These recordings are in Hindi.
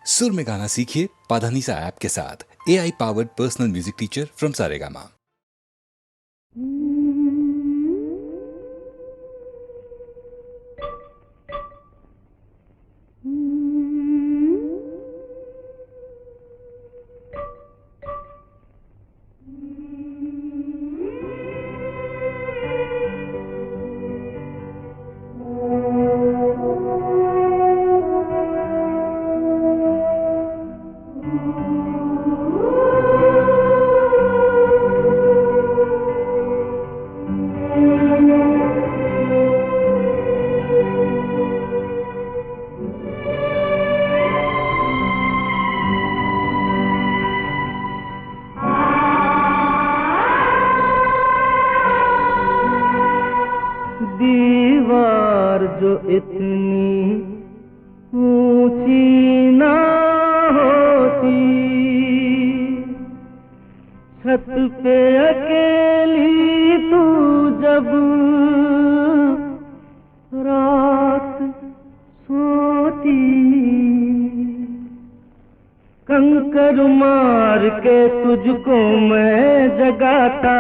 सुर में गाना सीखिए पाधानीसा ऐप के साथ। AI powered personal music teacher from Saregama. दीवार जो इतनी ऊंची ना होती, छत पे अकेली तू जब रात सोती, कंकर मार के तुझको मैं जगाता।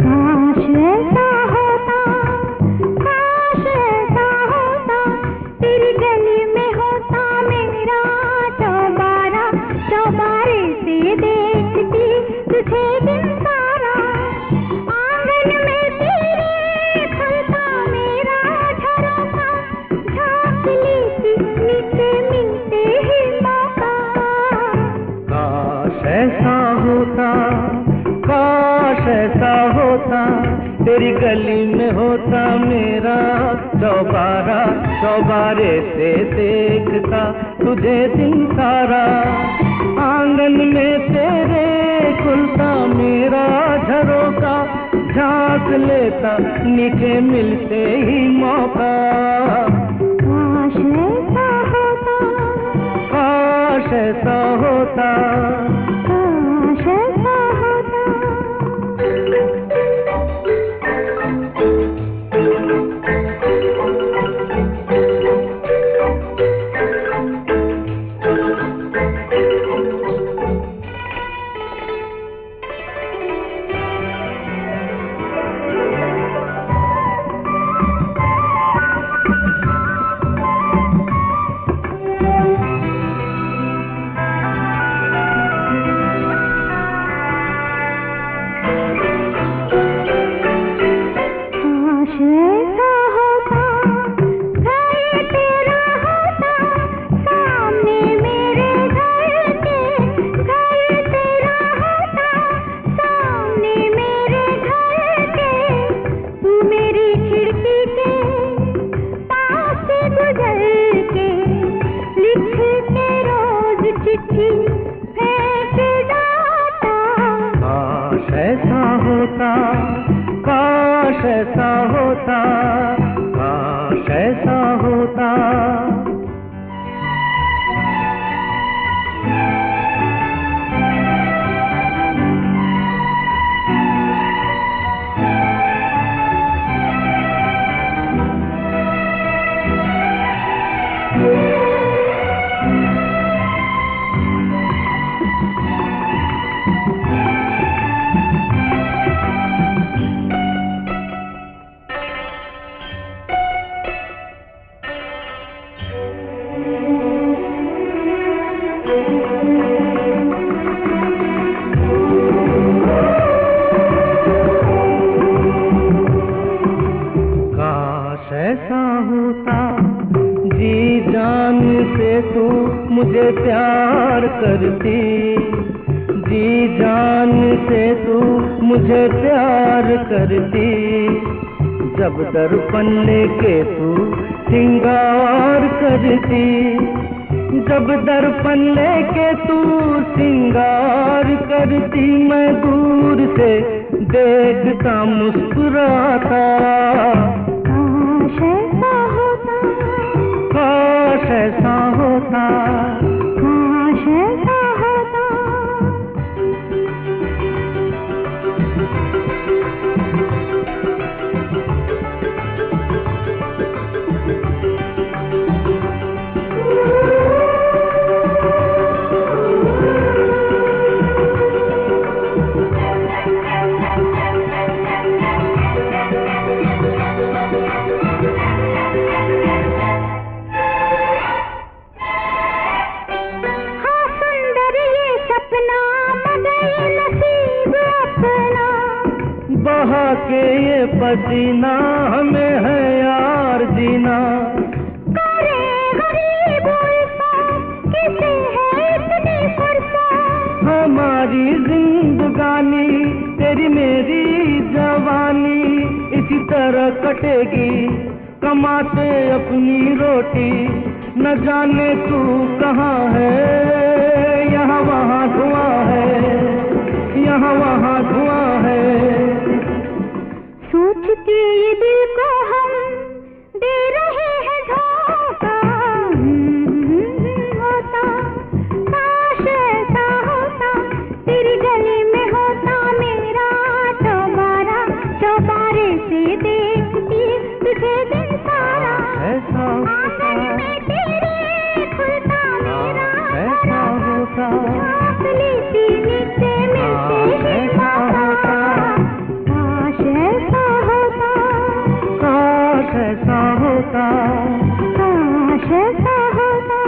काश ऐसा होता, काश ऐसा होता, तेरी गली में होता मेरा चौबारा, चौबारे से देखती तुझे दिन सारा, आंगन में तेरे खुलता मेरा झरोखा, झांक लेती नीचे मिलते ही मौका। काश ऐसा होता, काश ऐसा होता, तेरी गली में होता मेरा चौबारा, चौबारे से देखता तुझे दिन सारा, आंगन में तेरे खुलता मेरा झरोखा, झांक लेता नीचे मिलते ही मौका। काश ऐसा होता, काश ऐसा होता, काश ऐसा होता। काश ऐसा होता, घर तेरा होता, सामने मेरे घर के, घर तेरा होता, सामने मेरे घर के, तू मेरी खिड़की के पास से गुजर के, लिख के रोज चिट्ठी फेंक जाता। काश ऐसा होता, काश ऐसा होता, काश ऐसा होता। काश ऐसा होता, जी जान से तू मुझे प्यार करती, जी जान से तू मुझे प्यार करती, जब दर्पण लेके तू सिंगार करती, जब दर्पण लेके तू सिंगार करती, मैं दूर से देखता मुस्कुराता। काश ऐसा होता, काश ऐसा होता, काश ऐसा होता। पसीना हमें है यार जीना। करे गरीब इंसान किसे है इतनी फुर्सत। हमारी जिंदगानी तेरी मेरी जवानी इसी तरह कटेगी कमाते अपनी रोटी। न जाने तू कहाँ है, यहाँ वहाँ धुआं है, यहाँ वहाँ धुआं है। सोचती ये दिल को हम दे रहे हैं धोखा। होता काश ऐसा होता, तेरी गली में होता मेरा चौबारा। चौबारे से देखती तुझे दिन सारा। ऐसा आंगन में तेरे खुलता मेरा ऐसा होता, झाँक लेती नीचे मिलते ही ऐसा होता, काश ऐसा होता, काश ऐसा होता। काश ऐसा होता।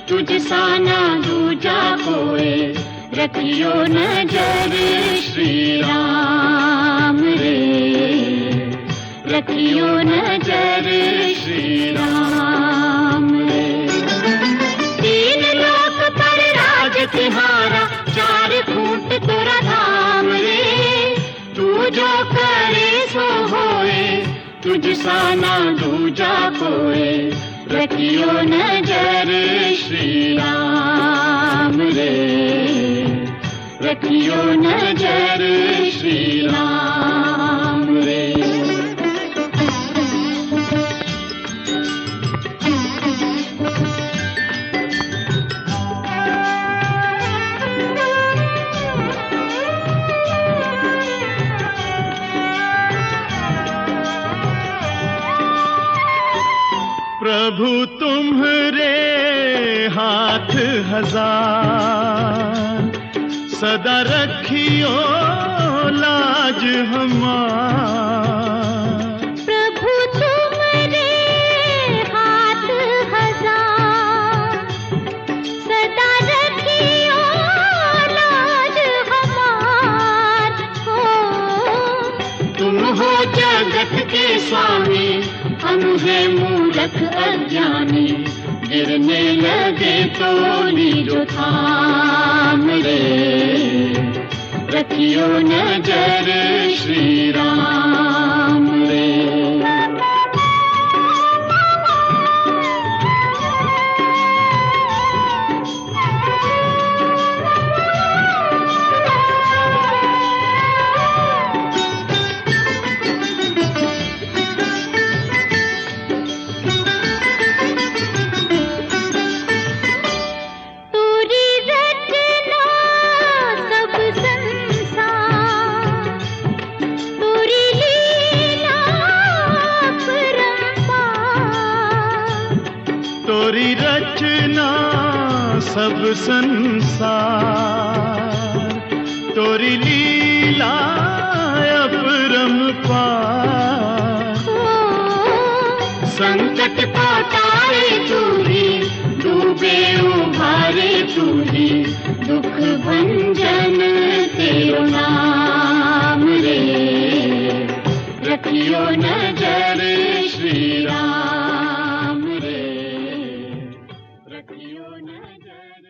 तुझ सा ना दूजा कोई, रखियो नजर श्री राम रे, रखियो नजर श्री राम रे। तीन लोक पर राज तिहारा, चार खूंट तोरा धाम रे, तू जो करे सो होए, तुझ सा ना दूजा कोई, रखियो नजर श्री राम रे, रखियो नजर श्री राम रे। प्रभु तुम्हारे हाथ हजार, सदा रखियो लाज हमार। प्रभु तुम्हारे हाथ हजार, सदा रखियो लाज हमार हो। तुम हो जगत के स्वामी, हम है मूर्ख अज्ञानी, गिरने लगे तो लीजो थाम रे, रखियो नजर श्री राम रे। तोरी रचना सब संसार, तोरी लीला अपरंपार। संकट को टारे तू ही, डूबे उभारे तू ही, दुख भंजन तेरो नाम रे, रखियो नजर श्री राम रे, रखियो नजर।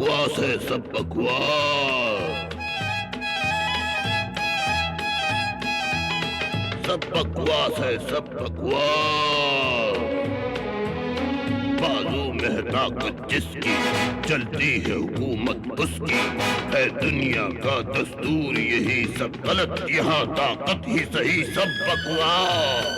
बकवास है, सब बकवास, सब बकवास है, सब बकवास। बाजू में ताकत जिसकी, चलती है हुकूमत उसकी, है दुनिया का दस्तूर यही, सब गलत यहाँ ताकत ही सही, सब बकवास।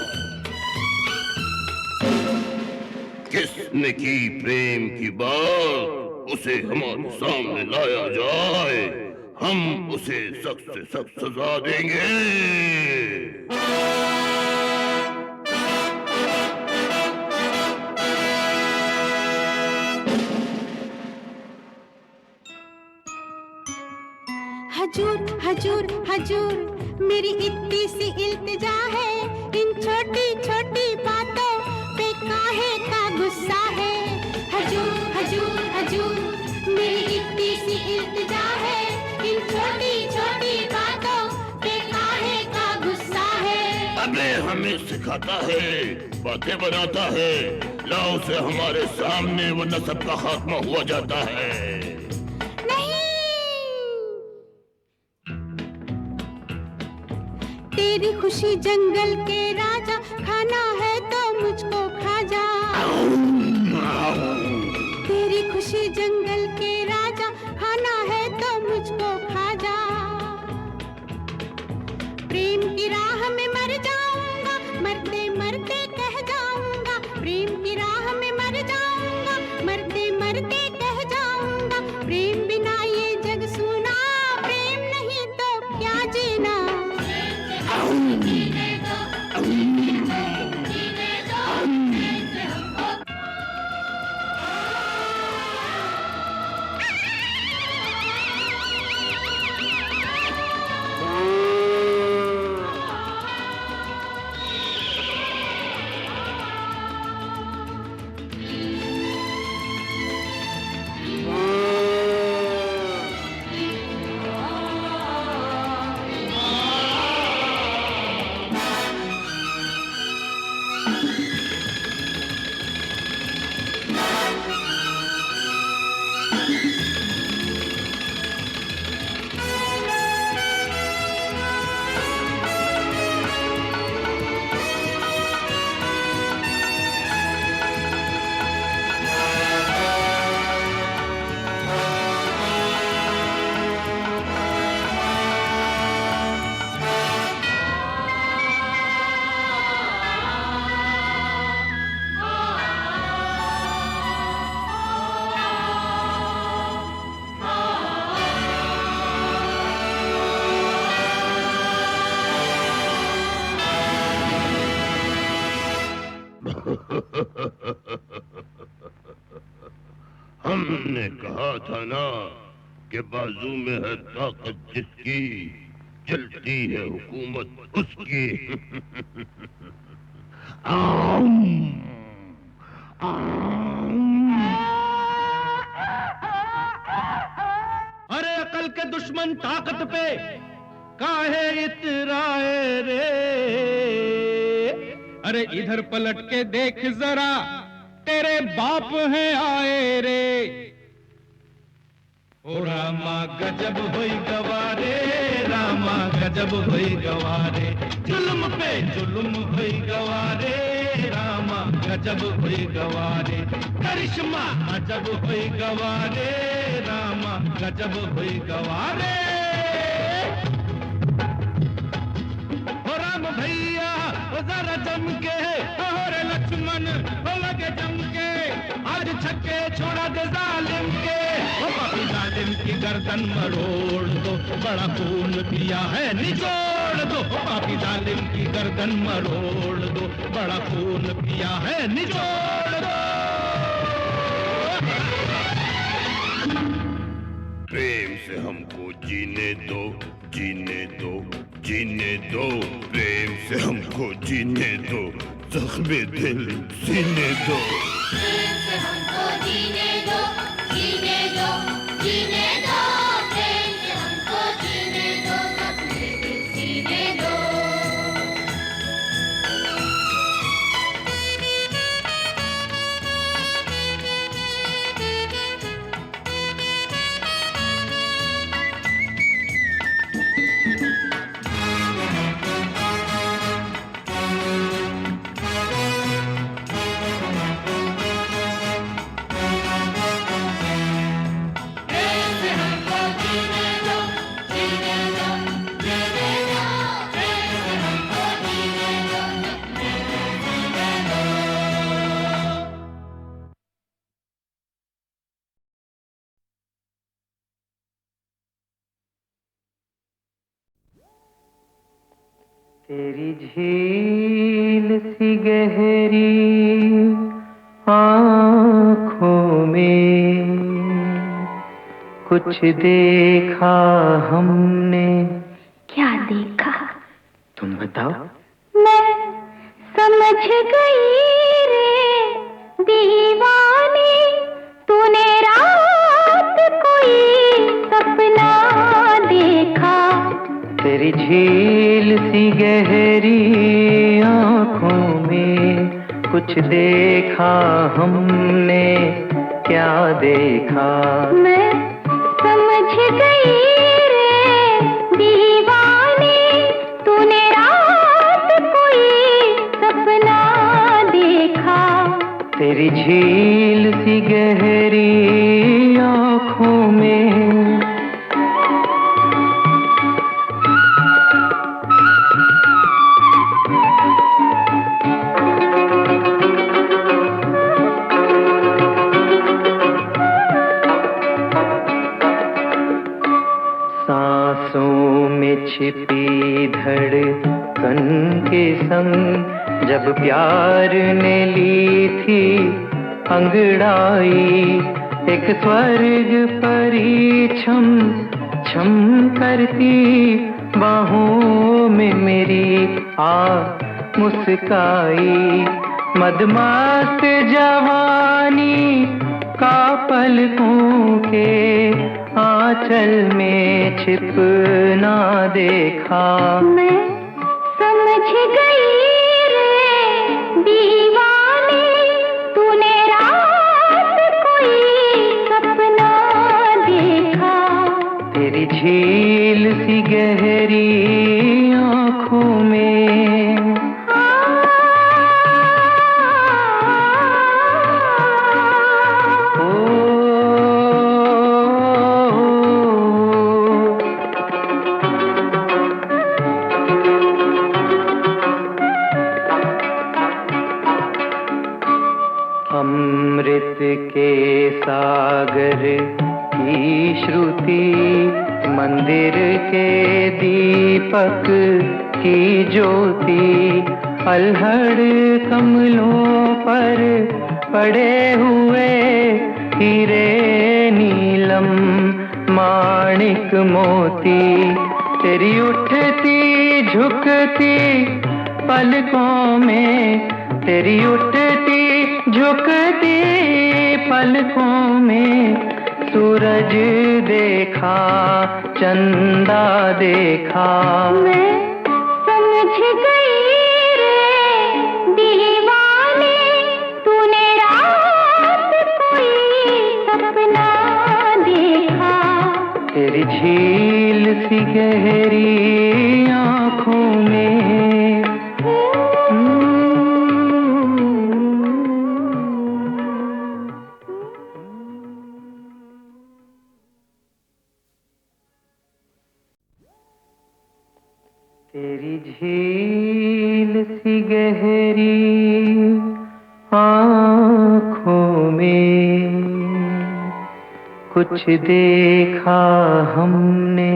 किसने की प्रेम की बात, उसे हमारे सामने लाया जाए, हम उसे सख्त से सख्त सजा देंगे। हजूर हजूर हजूर, मेरी इतनी सी इल्तिजा है, इन छोटी छोटी बातों पे काहे का गुस्सा है। हजूर हजूर हजूर, मेरी इतनी सी इल्तिजा है, इन छोटी छोटी बातों पे काहे का गुस्सा है। अबे हमें सिखाता है, बातें बनाता है, लाओ से हमारे सामने, वरना सबका खात्मा हुआ जाता है। तेरी खुशी जंगल के राजा, खाना है तो मुझको खा जा। तेरी खुशी जंगल के राजा, खाना है तो मुझको खा जा। प्रेम की राह में मर जाऊंगा, मरते मरते कह जाऊंगा। प्रेम की राह में मर जाऊंगा, मरते मरते कह जाऊंगा। प्रेम बिना ये जग सूना, प्रेम नहीं तो क्या जीना। हमने कहा था ना कि बाजू में है ताकत जिसकी, चलती है हुकूमत उसकी। अरे अकल के दुश्मन ताकत पे काहे इतराए रे। अरे इधर पलट के देख जरा, तेरे बाप हैं आए रे। ओ रामा गजब होई गवारे, रामा गजब होई गवारे, जुल्म पे जुल्म होई गवारे, रामा गजब होई गवारे, करिश्मा अजब होई गवारे, रामा गजब होई गवारे। ओ राम भैया ओ जरा जम के, और लक्ष्मण ओ लगे जम के, आज छक्के छोड़ा दे जालिम के। ओ पापी जालिम की गर्दन मरोड़ दो, बड़ा खून पिया है निचोड़ दो। ओ पापी जालिम की गर्दन मरोड़ दो, बड़ा खून पिया है निचोड़ दो। प्रेम से हमको जीने दो, जीने दो, जीने दो, प्रेम से हमको जीने दो, जख्मे दिल सीने दो। प्रेम से हमको जीने दो, जीने दो, जीने दो। प्रेम से हमको जीने दो, जख्मे दिल सीने दो। तेरी झील सी गहरी आँखों में कुछ देखा हमने। क्या देखा? तुम बताओ। मैं समझ गई रे दीवाने, तूने रात कोई सपना देखा। तेरी झील सी गहरी आँखों में कुछ देखा हमने। क्या देखा? मैं समझ गई रे दीवाने, तूने रात कोई सपना देखा। तेरी झील सी गहरी आँखों में। सांसों में छिपी धड़कन के संग जब प्यार ने ली थी अंगड़ाई, एक स्वर्ग परी छम छम करती बाहों में मेरी आ मुस्काई। मदमस्त जवानी का पलकों के आंचल में छिपना देखा। मैं समझ गई रे दीवाने, तूने रात कोई सपना देखा। तेरी झील सी गहरी आँखों में। अमृत के सागर की श्रुति, मंदिर के दीपक की ज्योति, अल्हड़ कमलों पर पड़े हुए हीरे नीलम माणिक मोती। तेरी उठती झुकती पलकों में, तेरी उठती झुकती पलकों में सूरज देखा, चंदा देखा। मैं समझ गई रे दीवाने, तूने रात कोई सपना देखा। तेरी झील सी गहरी आँखों में। तेरी झील सी गहरी आँखों में कुछ देखा हमने।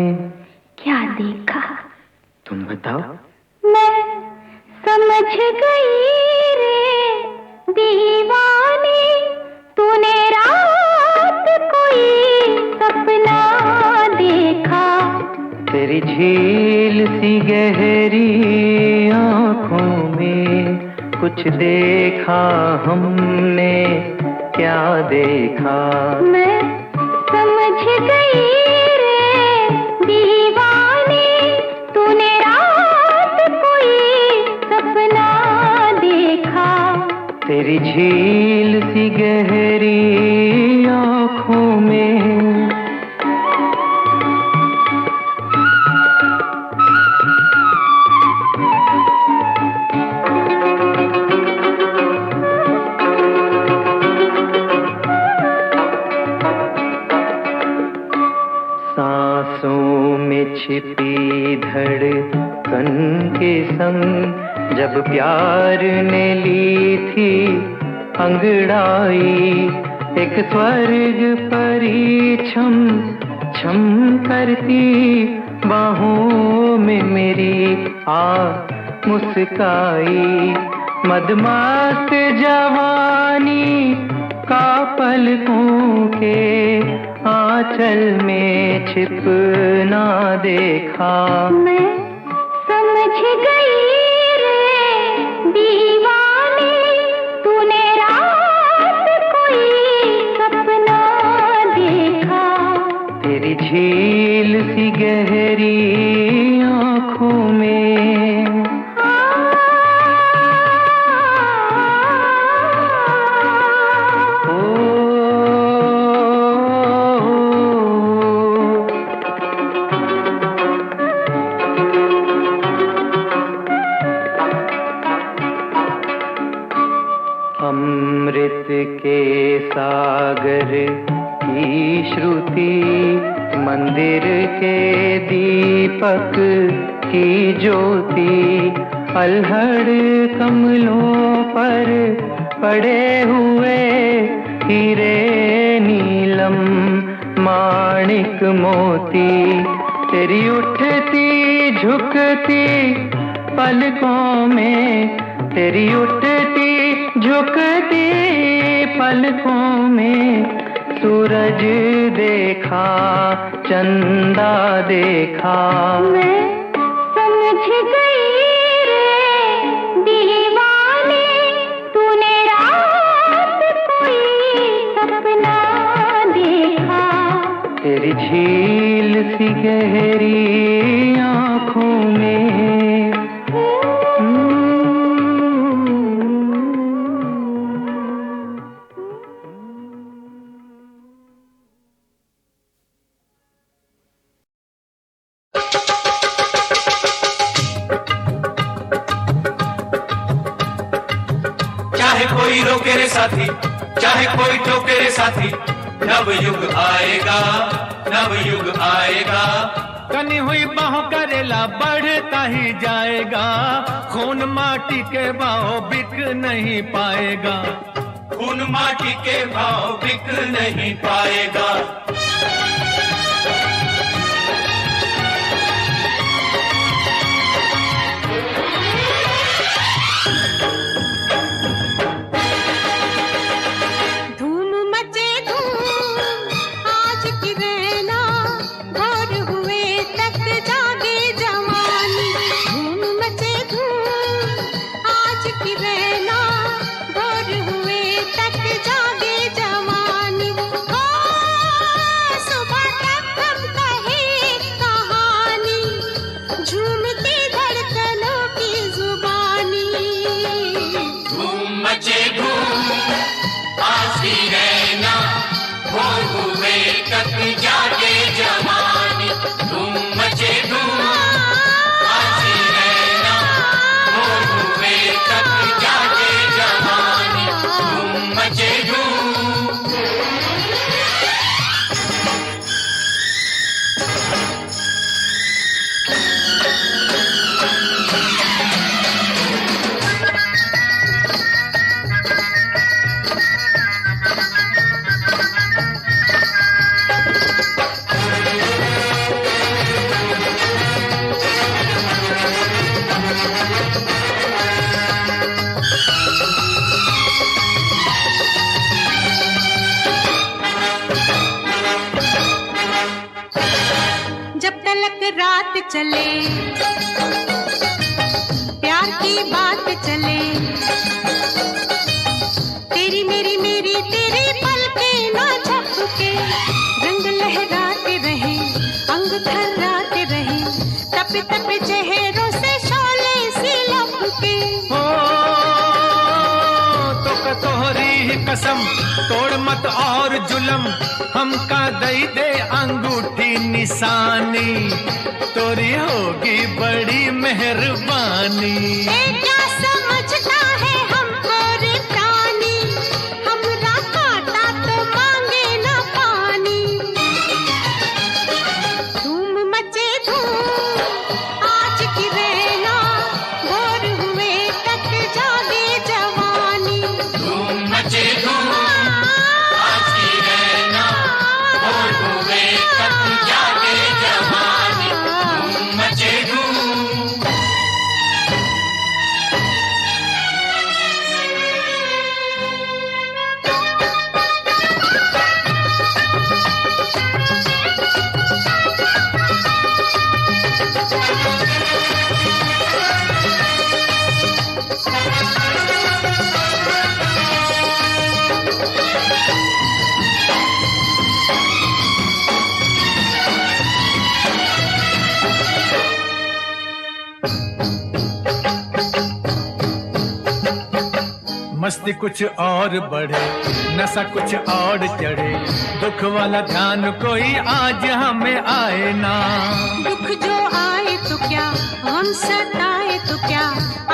क्या देखा? तुम बताओ। मैं समझ गई रे दीवाने, तूने रात कोई सपना देखा। तेरी झील सी गहरी आँखों में कुछ देखा हमने। क्या देखा? मैं समझ गई रे दीवाने, तूने रात कोई सपना देखा। तेरी झील सी गहरी आँखों में। सांसों में छिपी धड़कन के संग जब प्यार ने ली थी अंगड़ाई, एक स्वर्ग परी छम छम करती बाहों में मेरी आ मुस्काई, मदमस्त जवानी का पलकों के आंचल में छिपना देखा। मैं समझ गई रे दीवाने, तूने रात कोई सपना देखा। तेरी झील सी गहरी आँखों में अमृत के सागर की श्रुति, मंदिर के दीपक की ज्योति, अल्हड़ कमलों पर पड़े हुए हीरे नीलम माणिक मोती, तेरी उठती झुकती पलकों में, तेरी उठती झुकती पलकों में सूरज देखा, चंदा देखा। मैं समझ गई रे दीवाने, तूने रात कोई सपना देखा। तेरी झील सी गहरी आँखों में कोई रोके रे साथी, चाहे कोई टोके रे साथी, नव युग आएगा, नव युग आएगा। कनी हुई बाहों करेला बढ़ता ही जाएगा, खून माटी के भाव बिक नहीं पाएगा, खून माटी के भाव बिक नहीं पाएगा। चले प्यार की बात चले, तेरी मेरी मेरी तेरी पलके ना झपके, रंग लहराते रहे अंग थर्राते रहे, तप तप चेहरों से शोले सी लपके। हो तो तोहरी ही कसम तोड़ मत और जुलम, हमका दई दे अंगूठी निशानी, तोरी होगी बड़ी मेहरबानी। क्या समझता है हमको रे प्राणी, हमरा काटा तो मांगे ना पानी। धूम मचे धूम आज की रहना, भोर हुए तक जागे जवानी। धूम मचे धूम आज की रहना, भोर हुए तक जागे जवानी। धूम मचे धूम मस्ती कुछ और बढ़े, नशा कुछ और चढ़े, दुख वाला ध्यान कोई आज हमें आए ना। दुख जो आए तो क्या, हम सताए तो क्या,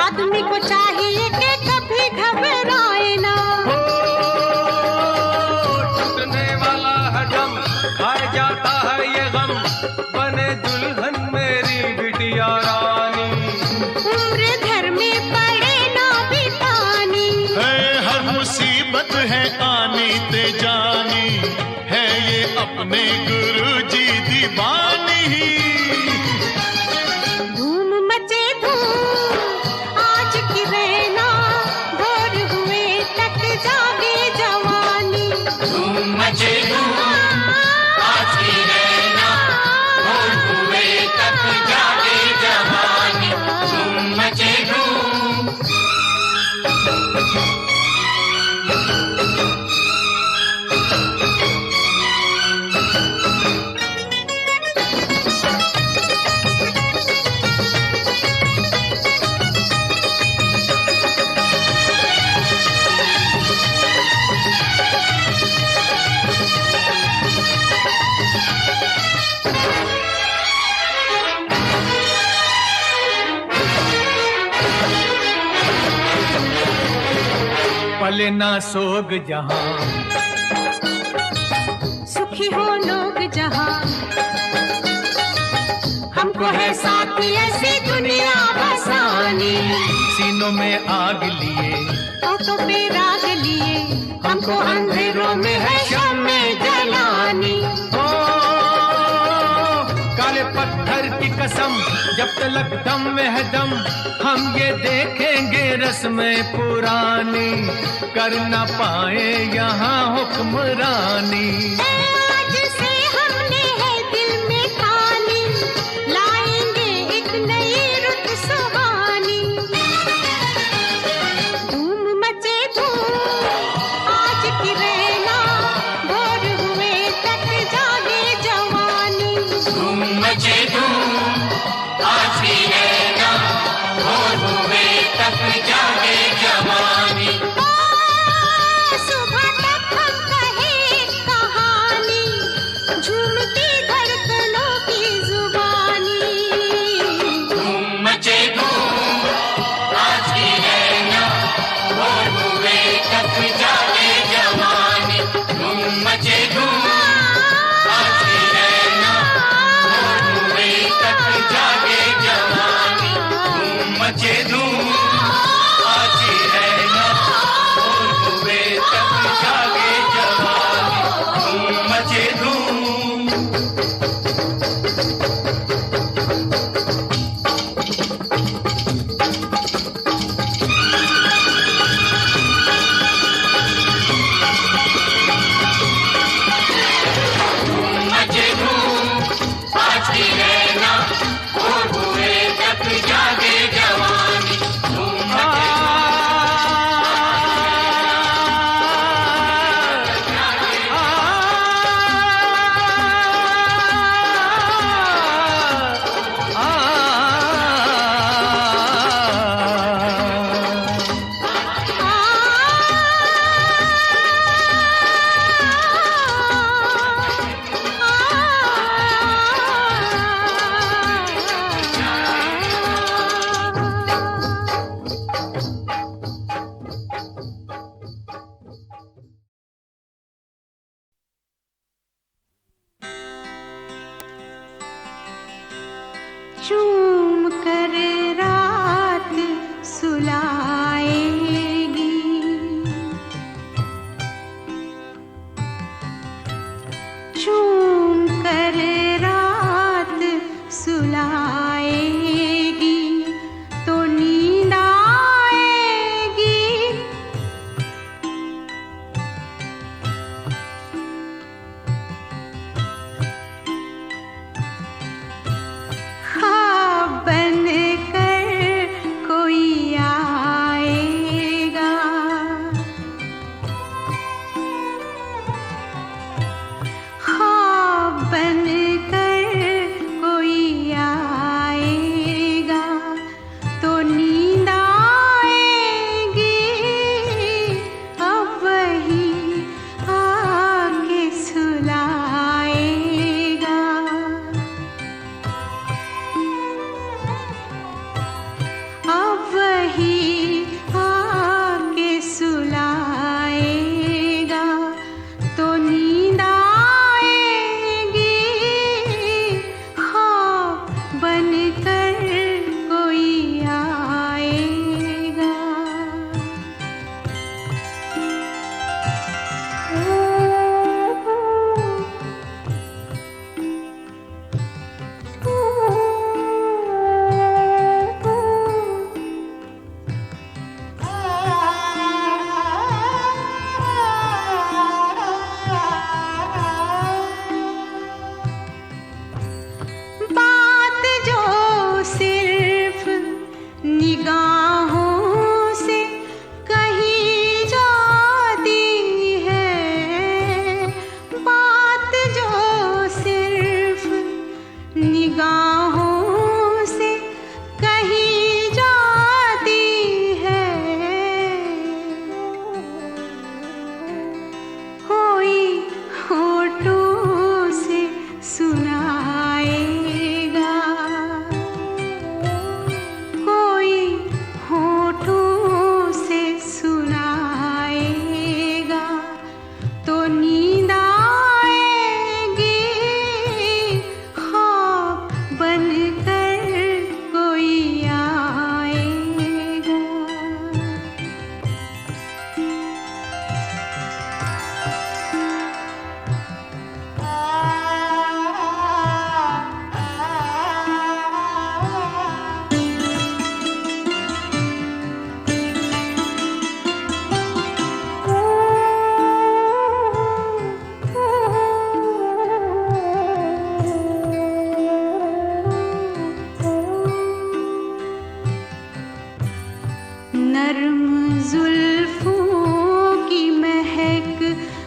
आदमी को चाहिए कि कभी घबराए ना। टूटने वाला है दम, खाए जाता है ये गम, बने दुल्हन मेरी बिटिया रानी। उम्र धर में पड़े ना बितानी, हर मुसीबत है आनी ते जानी, है ये अपने गुरु जी दीवानी। धूम मचे धूम आज की रहना, भोर हुए तक जागे जवानी। धूम मचे धूम आज की रहना, भोर हुए तक जागे जवानी। धूम मचे धूम। पले ना सोग जहां, सुखी हो लोग जहां, हमको है साथी ऐसी दुनिया बसानी। सीनों में आग लिए, होठों पे राग लिए, हमको अंधेरों में है शम्मे जलानी। ओ काले पत्थर की कसम, जब तलक दम में है दम, हम ये देखेंगे रस्में पुरानी, कर ना पाए यहाँ हुक्मरानी। आज से हमने है दिल में ठानी, लाएंगे एक नई रुत सुहानी। धूम मचे धूम आज की रहना, भोर हुए तक जागे जवानी। धूम मचे धूम आज की रहना, भोर हुए तक जागे जवानी। सुबह तक हम कहे कहानी, झूमती धड़कनों की जुबानी। धूम मचे धूम आज की रहना, भोर हुए तक जागे जवानी। धूम मचे धूम आज की रहना, भोर हुए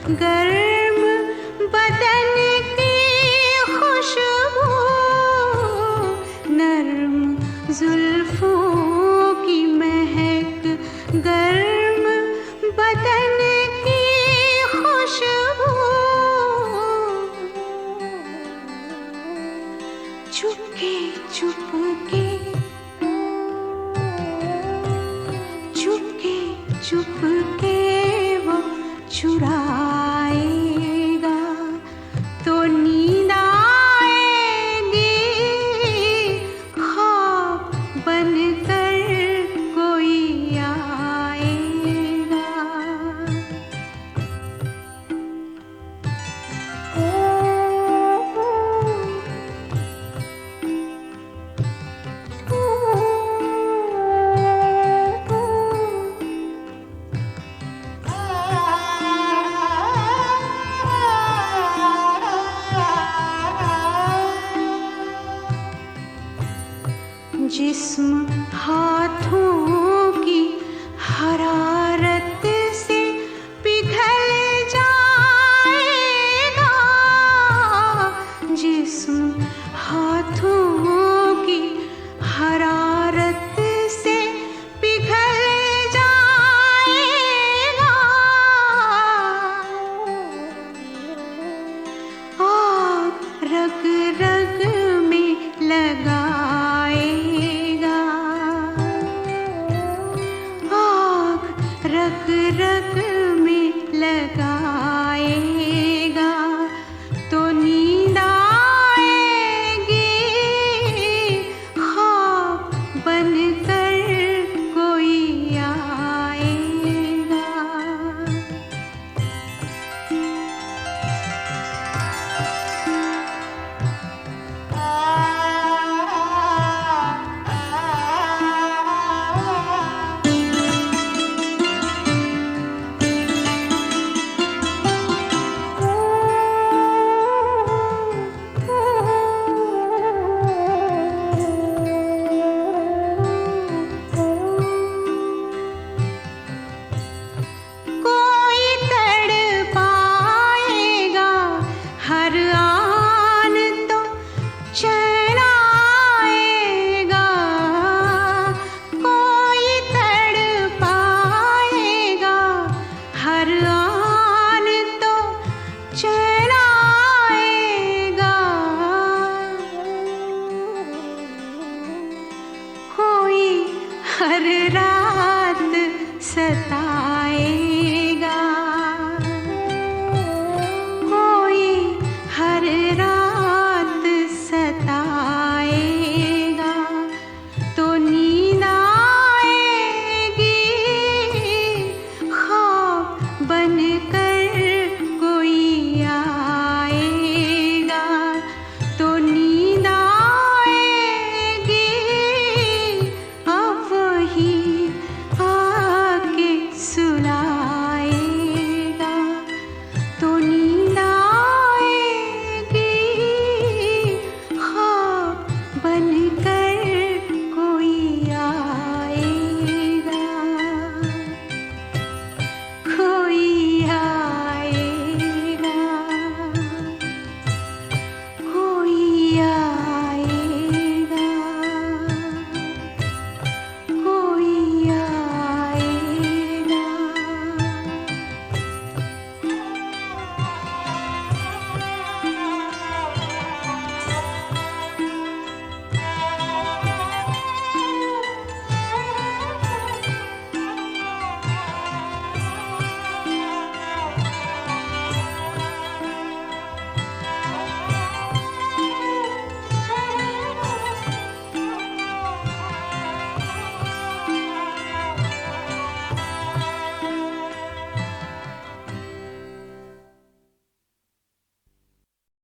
गर्म बदन की खुशबू, नर्म जुल्फों की महक, गर्म बदन की खुशबू, चुपके चुपके चुपके चुपके वो चुरा